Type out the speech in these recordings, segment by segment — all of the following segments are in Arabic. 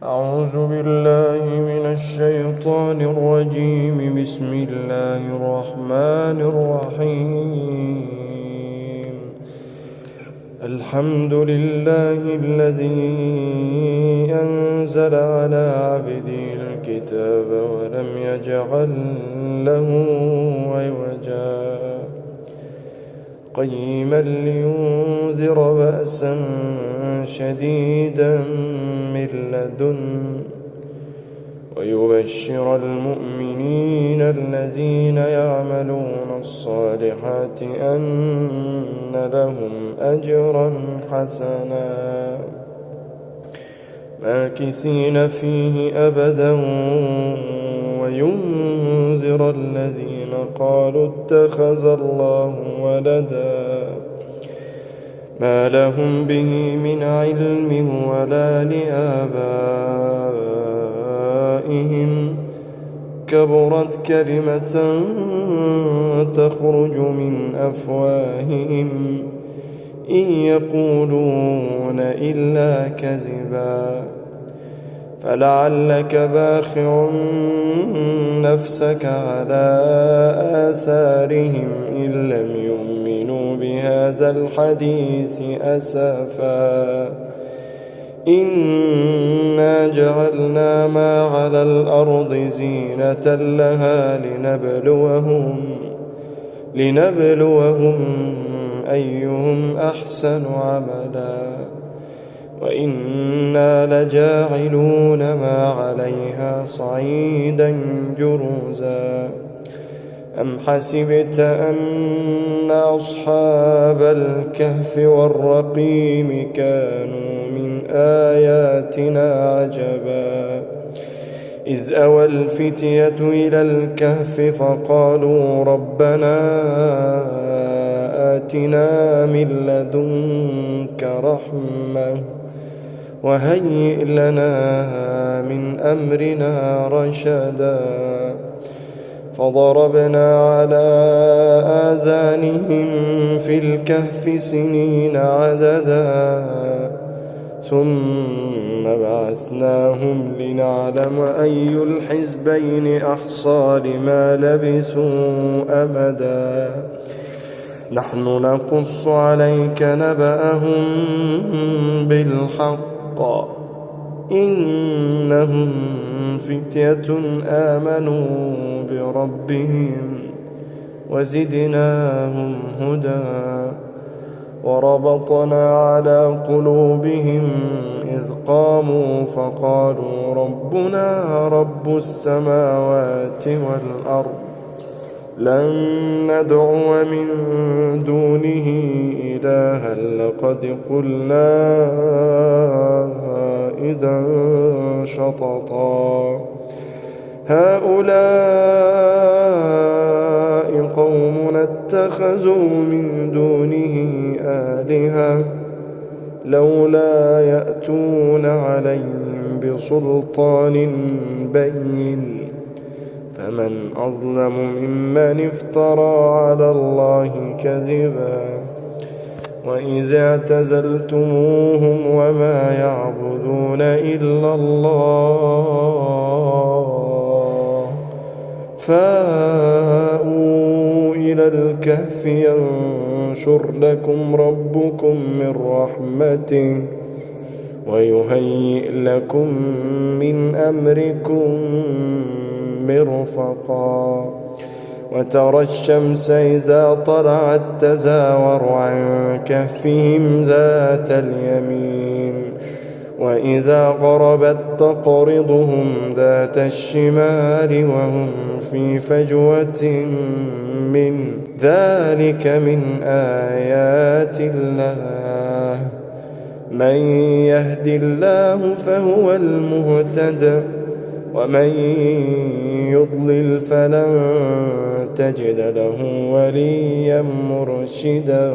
أعوذ بالله من الشيطان الرجيم. بسم الله الرحمن الرحيم. الحمد لله الذي أنزل على عبده الكتاب ولم يجعل له عوجا قيما لينذر بأسا شديدا من لدنه ويبشر المؤمنين الذين يعملون الصالحات أن لهم أجرا حسنا ماكثين فيه أبدا وينذر الذين قالوا اتخذ الله ولدا ما لهم به من علم ولا لآبائهم كبرت كلمة تخرج من أفواههم إن يقولون إلا كذبا فلعلك باخع نفسك على آثارهم إن لم يؤمنوا بهذا الحديث أسفا إنا جعلنا ما على الأرض زينة لها لنبلوهم أيهم أحسن عملا وإنا لجاعلون ما عليها صعيدا جرزا أم حسبت أن أصحاب الكهف والرقيم كانوا من آياتنا عجبا إذ أوى الفتية إلى الكهف فقالوا ربنا آتنا من لدنك رحمة وهيئ لنا من أمرنا رشدا فضربنا على آذانهم في الكهف سنين عددا ثم بعثناهم لنعلم أي الحزبين أحصى لما لبثوا أمدا نحن نقص عليك نبأهم بالحق إنهم فتية آمنوا بربهم وزدناهم هدى وربطنا على قلوبهم إذ قاموا فقالوا ربنا رب السماوات والأرض لن ندعو من دونه إلها لقد قلنا إذا شططا هؤلاء قومنا اتخذوا من دونه آلهة لولا يأتون عليهم بسلطان بين فمن أظلم ممن افترى على الله كذبا وإذ اعتزلتموهم وما يعبدون إلا الله فآووا إلى الكهف ينشر لكم ربكم من رحمته ويهيئ لكم من أمركم مرفقا وترى الشمس إذا طلعت تزاور عن كهفهم ذات اليمين وإذا غربت تقرضهم ذات الشمال وهم في فجوة من ذلك من آيات الله من يهد الله فهو المهتد ومن يضلل فلن تجد له وليا مرشدا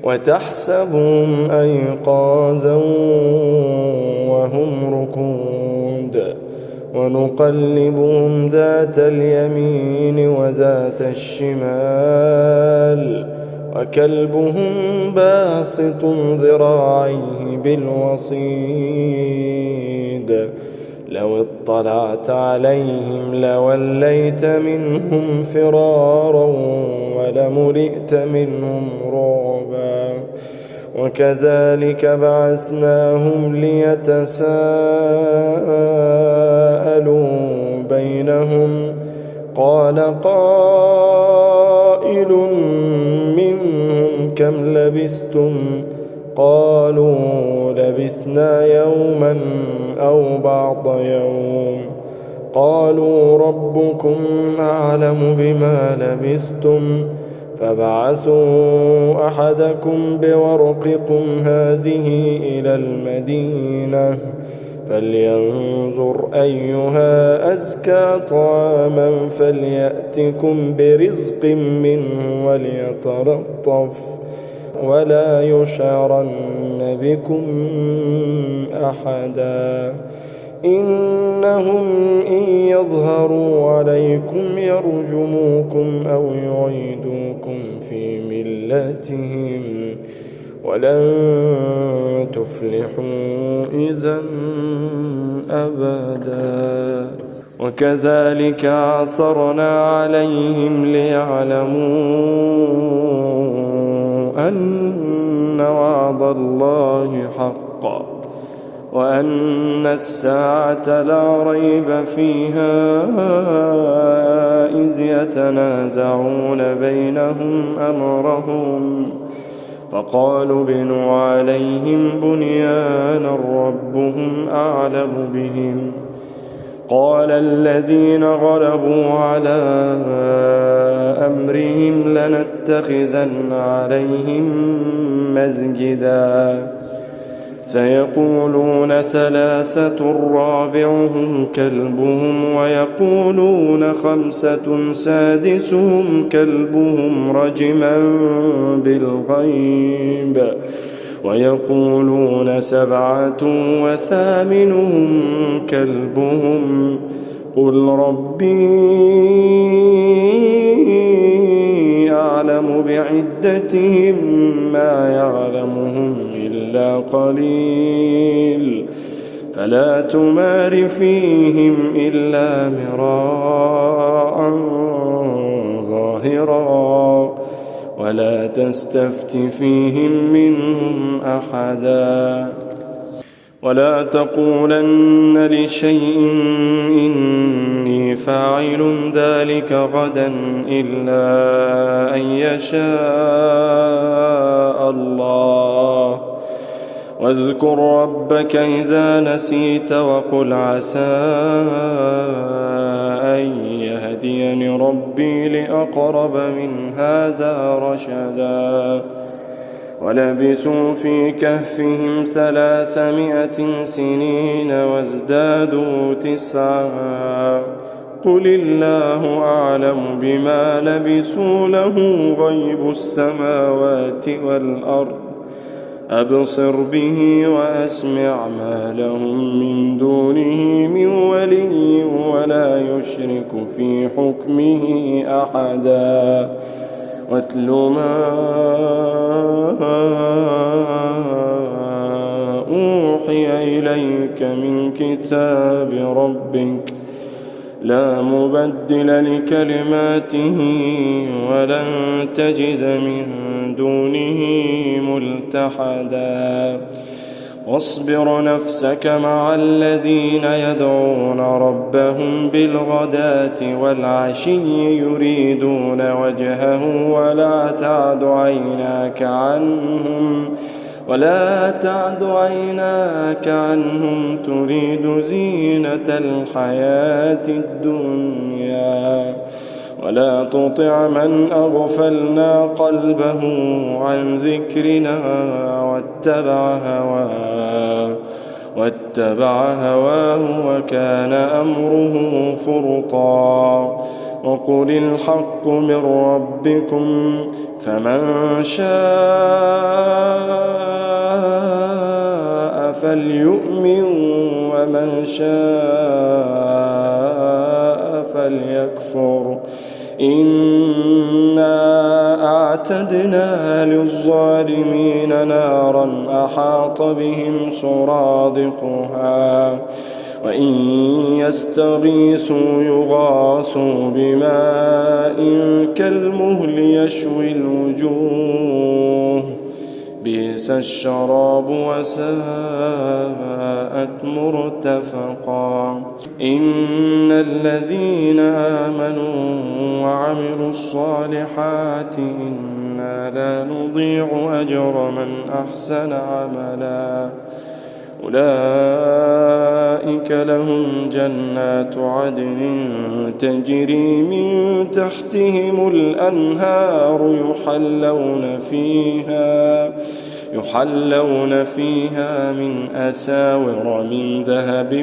وتحسبهم أيقاظا وهم ركود ونقلبهم ذات اليمين وذات الشمال وكلبهم باسط ذراعيه بالوصيد اطلعت عليهم لوليت منهم فرارا ولملئت منهم رعبا وكذلك بعثناهم ليتساءلوا بينهم قال قائل منهم كم لبثتم قالوا لبثنا يوما أو بعض يوم قالوا ربكم أعلم بما لبثتم فابعثوا أحدكم بورقكم هذه إلى المدينة فلينظر أيها أزكى طعاما فليأتكم برزق منه وليتلطف ولا يشعرن بكم أحدا إنهم إن يظهروا عليكم يرجموكم أو يعيدوكم في ملتهم ولن تفلحوا إذا أبدا وكذلك عثرنا عليهم ليعلموا أن وعد الله حق وأن الساعة لا ريب فيها إذ يتنازعون بينهم أمرهم فقالوا بنوا عليهم بنيانا ربهم أعلم بهم قال الذين غلبوا على أمرهم لنتخذن عليهم مسجدا سيقولون ثلاثة رابعهم كلبهم ويقولون خمسة سادسهم كلبهم رجما بالغيب ويقولون سبعة وثامنهم كلبهم قل ربي أعلم بعدتهم ما يعلمهم إلا قليل فلا تمار فيهم إلا مراء ظاهرا ولا تستفت فيهم منهم أحدا ولا تقولن لشيء إني فاعل ذلك غدا إلا أن يشاء الله واذكر ربك إذا نسيت وقل عسى أن يهديني ربي لأقرب من هذا رشدا ولبثوا في كهفهم 300 سنين وازدادوا 9 قل الله أعلم بما لبثوا له غيب السماوات والأرض أبصر به وأسمع ما لهم من دونه من ولي ولا يشرك في حكمه أحدا واتل ما أوحي إليك من كتاب ربك لا مبدل لكلماته ولن تجد من دونه ملتحدا واصبر نفسك مع الذين يدعون ربهم بالغداة والعشي يريدون وجهه ولا تعد عيناك عنهم تريد زينة الحياة الدنيا ولا تطع من أغفلنا قلبه عن ذكرنا واتبع هواه وكان أمره فرطا وقل الحق من ربكم فمن شاء فليؤمن ومن شاء فليكفر إنا أعتدنا للظالمين نارا أحاط بهم سرادقها وإن يستغيثوا يغاثوا بماء كالمهل يشوي الوجوه بئس الشراب وساءت مرتفقا إن الذين آمنوا وعملوا الصالحات إنا لا نضيع أجر من أحسن عملا أولئك لهم جنات عدن تجري من تحتهم الأنهار يحلون فيها من أساور من ذهب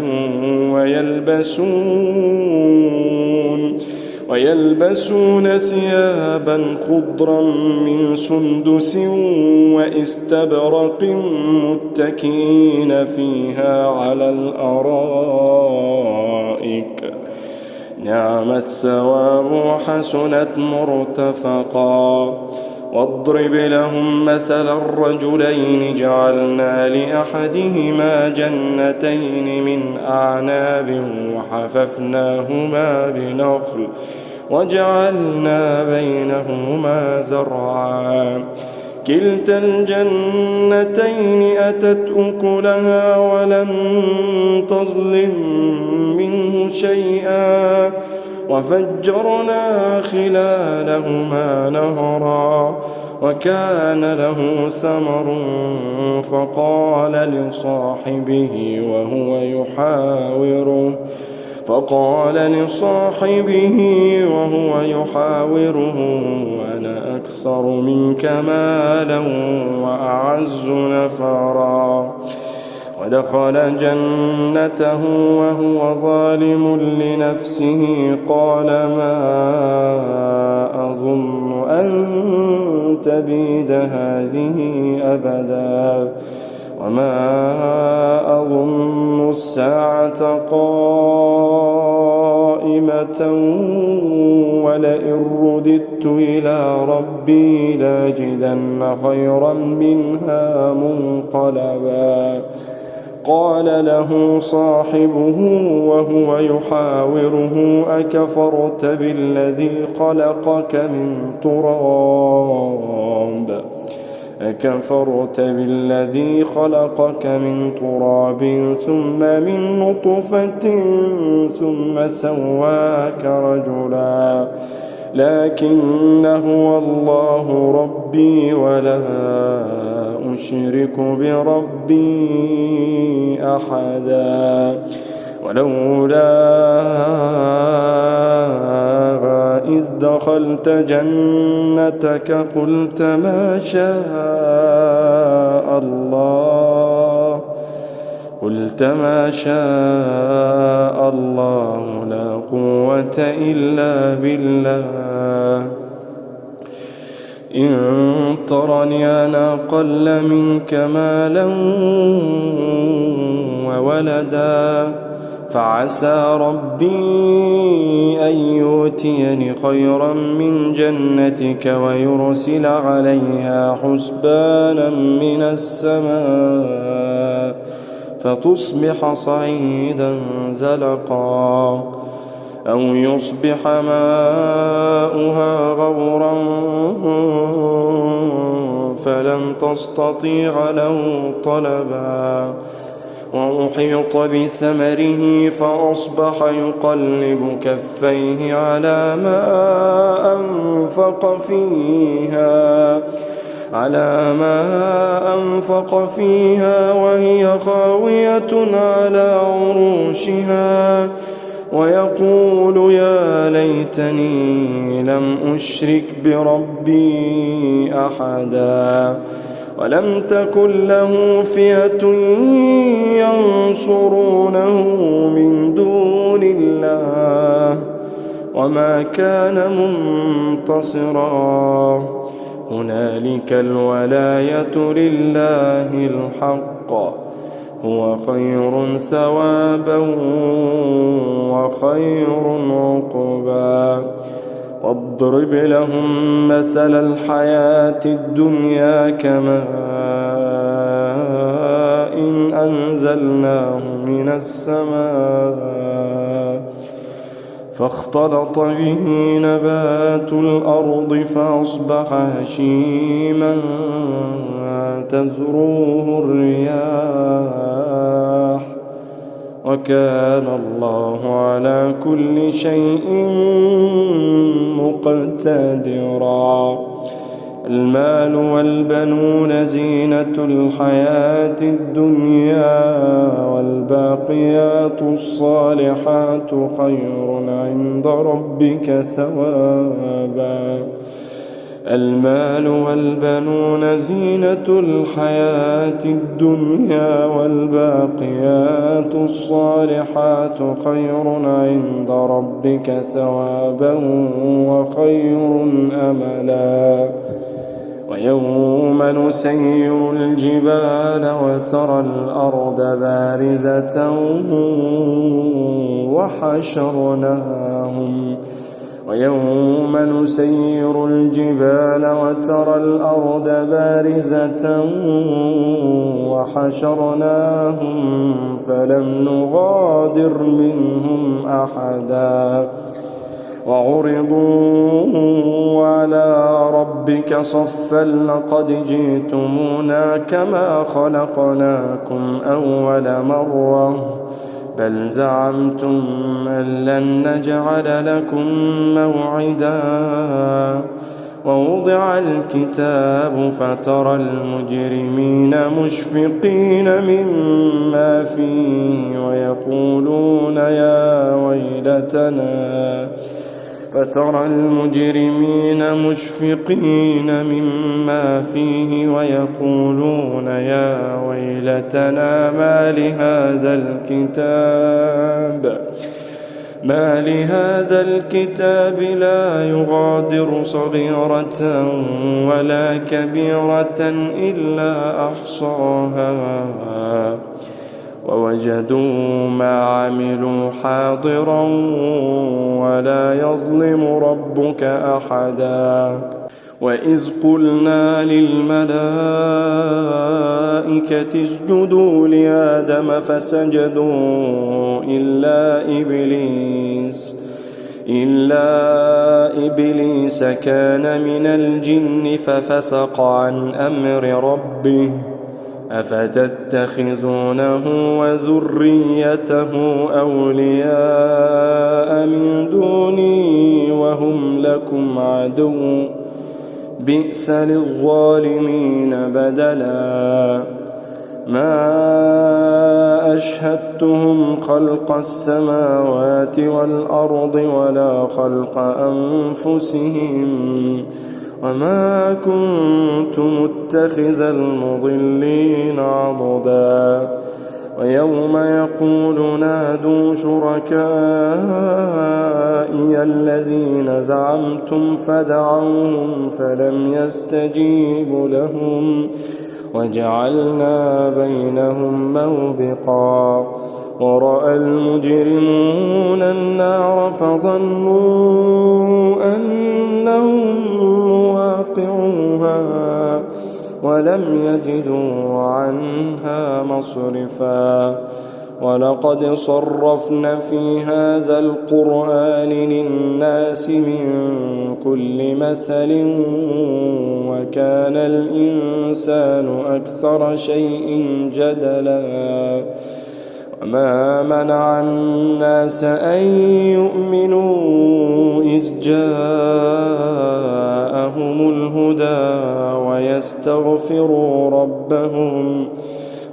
ويلبسون ثيابا خضرا من سندس واستبرق متكئين فيها على الأرائك نعم الثواب وحسنت مرتفقا واضرب لهم مثل الرجلين جعلنا لأحدهما جنتين من أعناب وحففناهما بنخل وجعلنا بينهما زرعا كلتا الجنتين أتت أكلها ولم تظلم منه شيئا وفجرنا خلالهما نهرا وكان له ثمر فقال لصاحبه وهو يحاوره أنا أكثر منك مالا وأعز نفرا ودخل جنته وهو ظالم لنفسه قال ما أظن أن تبيد هذه أبدا وما أظن الساعة قائمة ولئن رددت إلى ربي لاجدن خيرا منها منقلبا قال له صاحبه وهو يحاوره أكفرت بالذي خلقك من تراب ثم من نطفة ثم سواك رجلا لكن هو الله ربي ولا أشرك بربي أحدا ولولا إذ دخلت جنتك قلت ما شاء الله لا قوة إلا بالله إن ترني أنا أقل منك مالا وولدا فعسى ربي أن يؤتيني خيرا من جنتك ويرسل عليها حسبانا من السماء فتصبح صعيدا زلقا أو يصبح ماؤها غورا فلم تستطيع له طلبا وأحيط بثمره فأصبح يقلب كفيه على ما أنفق فيها وهي خاوية على عروشها ويقول يا ليتني لم أشرك بربي أحدا ولم تكن له فئة ينصرونه من دون الله وما كان منتصرا هنالك الولاية لله الحق هو خير ثوابا وخير عقبا واضرب لهم مثل الحياة الدنيا كماء إن أنزلناه من السماء فاختلط به نبات الأرض فأصبح هشيما تذروه الرياح وكان الله على كل شيء مقتدرا. المال والبنون زينة الحياة الدنيا والباقيات الصالحات خير عند ربك ثوابا. المال والبنون زينة الحياة الدنيا والباقيات الصالحات خير عند ربك ثوابا وخير أملا. ويوم نسير الجبال وترى الأرض بارزة ويوم نسير الجبال وترى الأرض بارزة وحشرناهم فلم نغادر منهم أحدا وعرضوا على ربك صفا لقد جئتمونا كما خلقناكم أول مرة بل زعمتم أن لن نجعل لكم موعدا. ووضع الكتاب فترى المجرمين مشفقين مما فيه ويقولون يا ويلتنا ما لهذا الكتاب لا يغادر صغيرة ولا كبيرة إلا أحصاها ووجدوا ما عملوا حاضرا ولا يظلم ربك أحدا. وإذ قلنا للملائكة اسجدوا لآدم فسجدوا إلا إبليس كان من الجن ففسق عن أمر ربه أفتتخذونه وذريته أولياء من دوني وهم لكم عدو بئس للظالمين بدلا. ما أشهدتهم خلق السماوات والأرض ولا خلق أنفسهم وما كنت متخذ المضلين عضدا. ويوم يقول نادوا شركائي الذين زعمتم فدعوهم فلم يستجيبوا لهم وجعلنا بينهم موبقا. ورأى المجرمون النار فظنوا أنهم مواقعوها ولم يجدوا عنها مصرفا. ولقد صرفنا في هذا القرآن للناس من كل مثل وكان الإنسان أكثر شيء جدلا. وما منع الناس أن يؤمنوا إذ جاءهم الهدى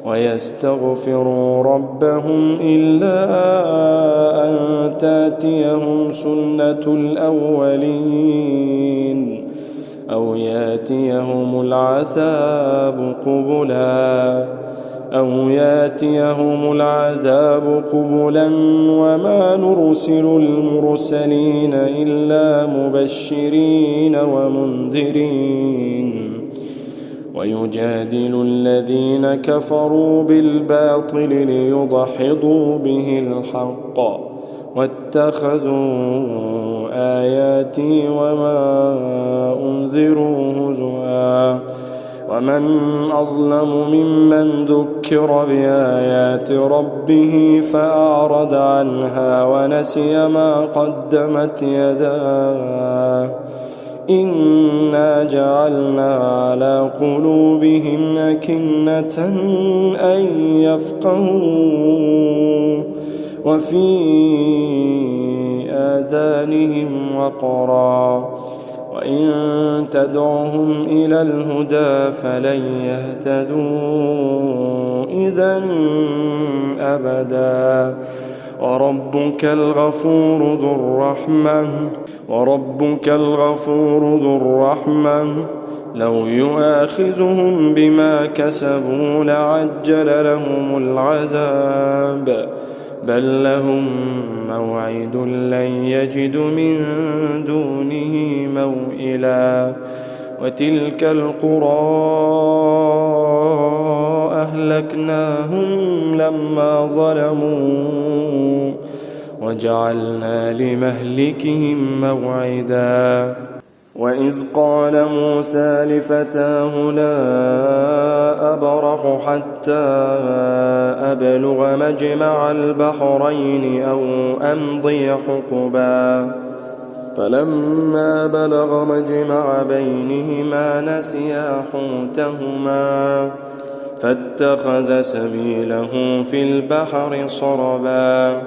ويستغفروا ربهم إلا أن تأتيهم سنة الأولين أو يأتيهم العذاب قبلا وما نرسل المرسلين إلا مبشرين ومنذرين. ويجادل الذين كفروا بالباطل ليدحضوا به الحق واتخذوا آياتي وما أنذروا هزوا ومن أظلم ممن ذكر بآيات ربه فأعرض عنها ونسي ما قدمت يداه إنا جعلنا على قلوبهم أكنة أن يفقهوا وفي آذانهم وقرا وإن تدعهم إلى الهدى فلن يهتدوا إذا أبدا وربك الغفور ذو الرحمة لو يؤاخذهم بما كسبوا لعجل لهم العذاب بل لهم موعد لن يجدوا من دونه موئلا وتلك القرى أهلكناهم لما ظلموا وجعلنا لمهلكهم موعدا وإذ قال موسى لفتاه لا أبرح حتى أبلغ مجمع البحرين أو أمضي حقبا فلما بلغ مجمع بينهما نسيا حوتهما فاتخذ سبيله في البحر صربا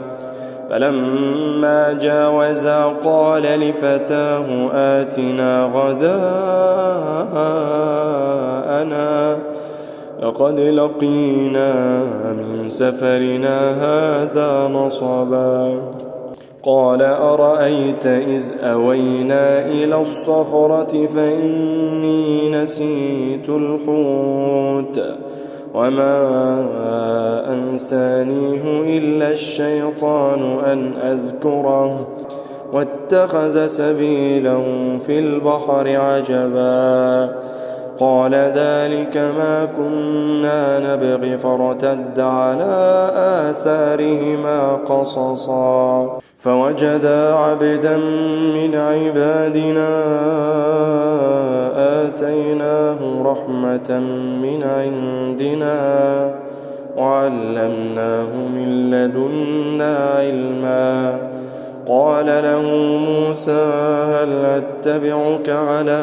فلما جاوزا قال لفتاه آتنا غداءنا لقد لقينا من سفرنا هذا نصبا قال أرأيت إذ أوينا إلى الصخرة فإني نسيت الحوت وما أنسانيه إلا الشيطان أن أذكره واتخذ سبيله في البحر عجبا قال ذلك ما كنا نبغي فارتد على آثارهما قصصا فوجدا عبدا من عبادنا آتيناه رحمة من عندنا وعلمناه من لدنا علما قال له موسى هل أتبعك على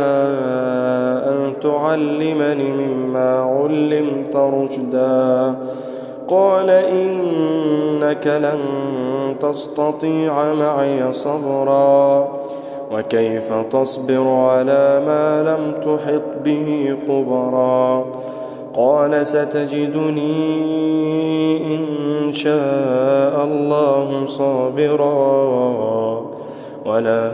أن تعلمني مما علمت رشدا قال إنك لن تستطيع معي صبرا وكيف تصبر على ما لم تحط به خبرا قال ستجدني إن شاء الله صابرا ولا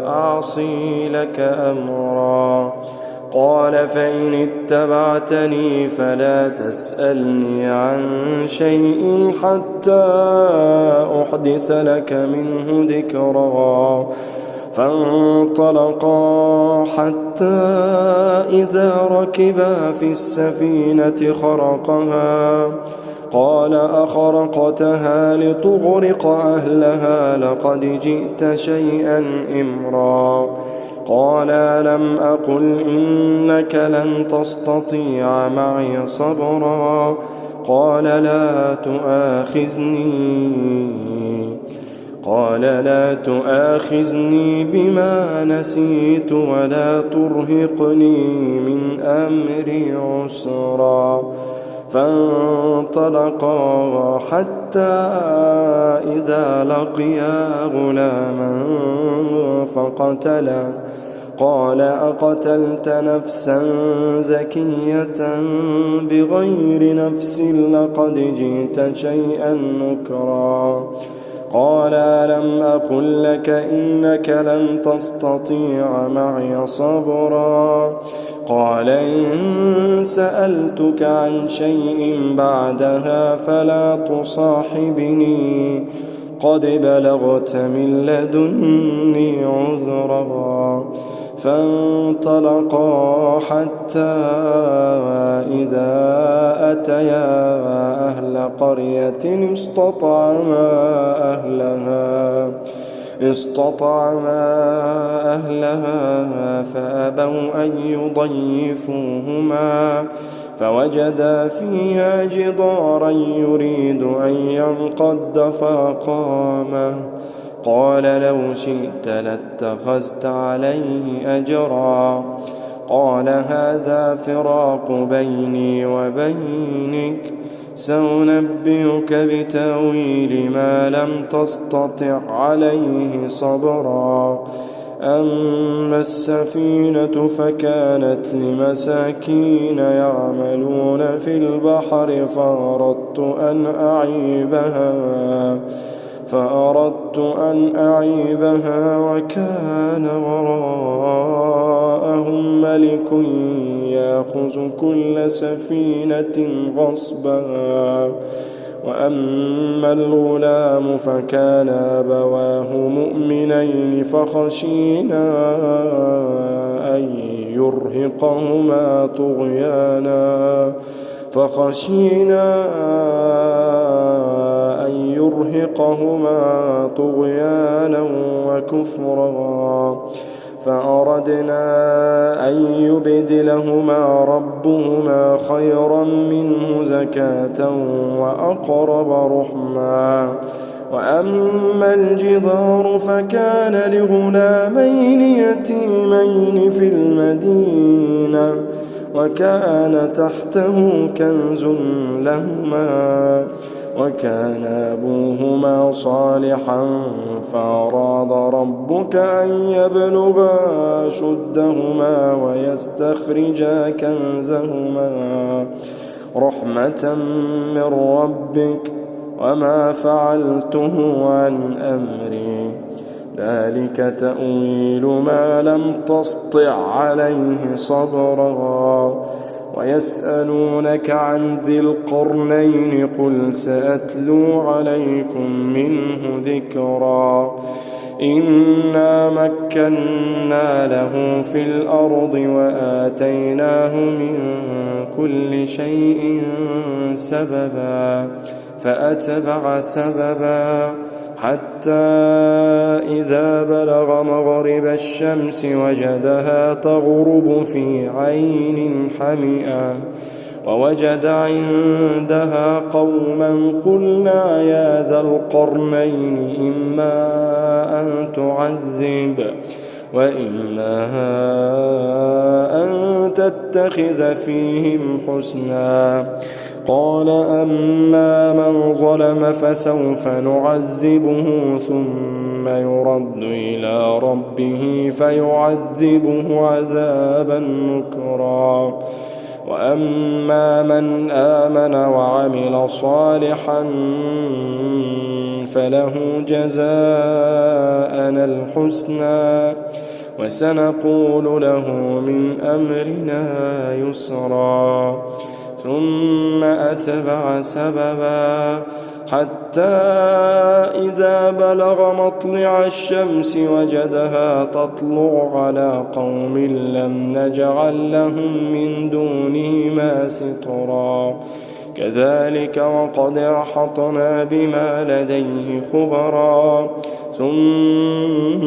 أعصي لك أمرا قال فإن اتبعتني فلا تسألني عن شيء حتى أحدث لك منه ذكرا فانطلقا حتى إذا ركبا في السفينة خرقها قال أخرقتها لتغرق أهلها لقد جئت شيئا إمرا قال لم أقل إنك لن تستطيع معي صبرا قال لا تؤاخذني بما نسيت ولا ترهقني من أمري عسرا فانطلقا حتى إذا لقيا غلاما فقتله قال أقتلت نفسا زكية بغير نفس لقد جئت شيئا نكرا قال لم أقل لك إنك لن تستطيع معي صبرا قال إن سألتك عن شيء بعدها فلا تصاحبني قد بلغت من لدني عذرا فانطلقا حتى إذا أتيا أهل قرية استطعما أهلها استطعما أهلها فأبوا أن يضيفوهما فوجدا فيها جدارا يريد أن ينقض فأقامه قال لو شئت لاتخذت عليه أجرا قال هذا فراق بيني وبينك سأنبئك بتأويل ما لم تستطع عليه صبرا أما السفينة فكانت لمساكين يعملون في البحر فأردت أن أعيبها وكان وراءهم ملك يأخذ كل سفينة غصبا وأما الغلام فكان أبواه مؤمنين فخشينا أن يرهقهما طغيانا وكفرا فأردنا أن يبدلهما ربهما خيرا منه زكاة وأقرب رحما وأما الجدار فكان لغلامين يتيمين في المدينة وكان تحته كنز لهما وكان أبوهما صالحا فأراد ربك أن يبلغا أشدهما ويستخرجا كنزهما رحمة من ربك وما فعلته عن أمري ذلك تأويل ما لم تسطع عليه صبرا ويسألونك عن ذي القرنين قل سأتلو عليكم منه ذكرا إنا مكنا له في الأرض وآتيناه من كل شيء سببا فأتبع سببا حتى إذا بلغ مغرب الشمس وجدها تغرب في عين حمئة ووجد عندها قوما قلنا يا ذا القرنين إما أن تعذب وإما أن تتخذ فيهم حسنا قال أما من ظلم فسوف نعذبه ثم يرد إلى ربه فيعذبه عذابا نكرا وأما من آمن وعمل صالحا فله جزاءنا الحسنى وسنقول له من أمرنا يسرا ثم أتبع سببا حتى إذا بلغ مطلع الشمس وجدها تطلع على قوم لم نجعل لهم من دونهما سترا كذلك وقد أحطنا بما لديه خبرا ثم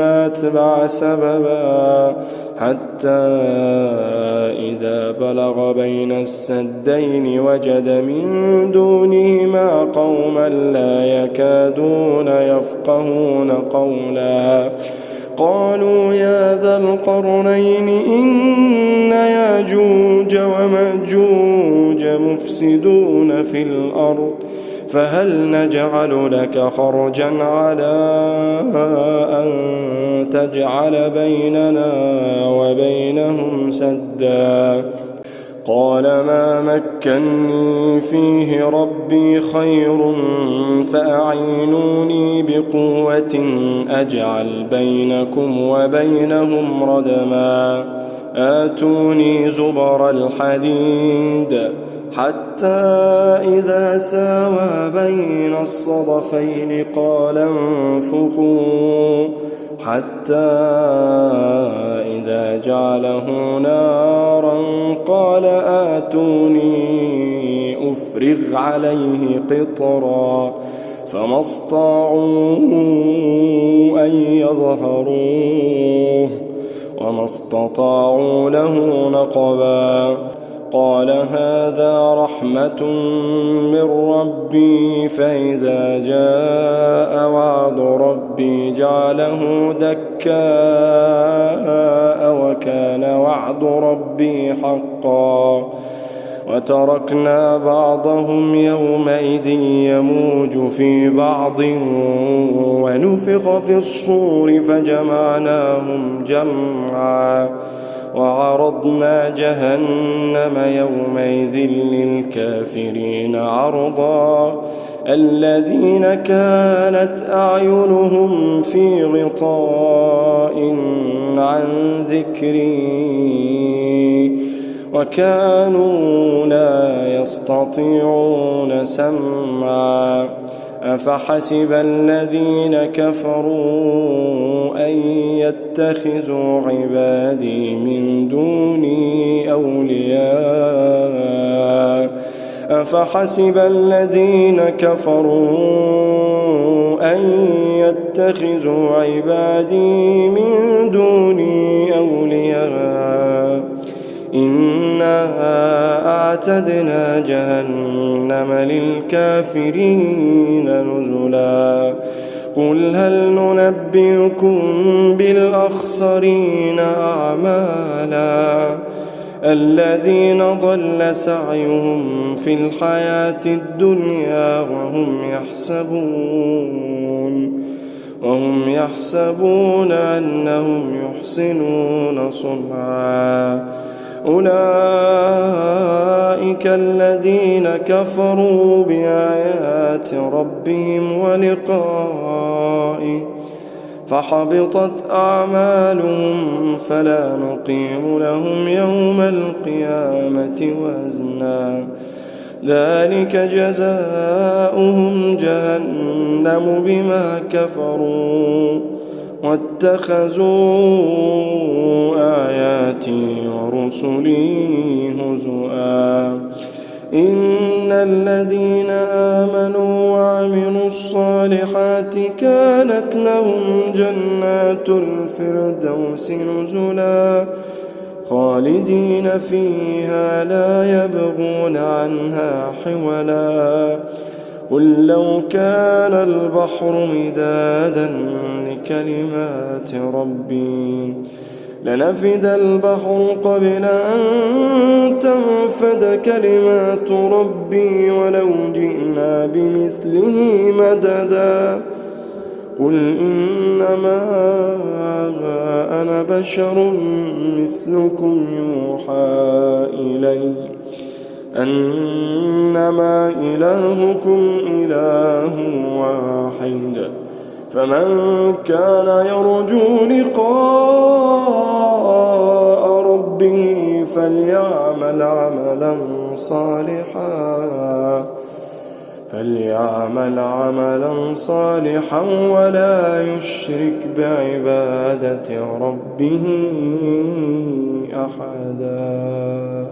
أتبع سببا حتى إذا بلغ بين السدين وجد من دونهما قوما لا يكادون يفقهون قولا قالوا يا ذا القرنين إن ياجوج وماجوج مفسدون في الأرض فهل نجعل لك خرجا على أن تجعل بيننا وبينهم سدا قال ما مكني فيه ربي خير فأعينوني بقوة أجعل بينكم وبينهم ردما آتوني زبر الحديد حتى إذا ساوى بين الصدفين قال انفخوا حتى إذا جعله نارا قال آتوني أفرغ عليه قطرا فما استطاعوا أن يظهروه وما استطاعوا له نقبا. قال هذا رحمة من ربي فإذا جاء وعد ربي جعله دكاء وكان وعد ربي حقا. وتركنا بعضهم يومئذ يموج في بعض ونفخ في الصور فجمعناهم جمعا وعرضنا جهنم يومئذ للكافرين عرضا. الذين كانت أعينهم في غطاء عن ذكري وكانوا لا يستطيعون سمعا. أفحسب الذين كفروا أن يتخذوا عبادي من دوني أولياء أفحسب الذين كفروا أن يتخذوا عبادي من دوني أولياء إنا أعتدنا جهنم للكافرين نزلا. قل هل ننبئكم بالأخسرين أعمالا الذين ضل سعيهم في الحياة الدنيا وهم يحسبون أنهم يحسنون صنعا. أولئك الذين كفروا بآيات ربهم ولقائه فحبطت أعمالهم فلا نقيم لهم يوم القيامة وزنا. ذلك جزاؤهم جهنم بما كفروا واتخذوا آياتي ورسلي هزؤا. إن الذين آمنوا وعملوا الصالحات كانت لهم جنات الفردوس نزلا خالدين فيها لا يبغون عنها حولا. قل لو كان البحر مدادا لكلمات ربي لنفد البحر قبل أن تنفد كلمات ربي ولو جئنا بمثله مددا. قل إنما أنا بشر مثلكم يوحى إلي أنما إلهكم إله واحد فمن كان يرجو لقاء ربه فليعمل عملا صالحا ولا يشرك بعبادة ربه أحدا.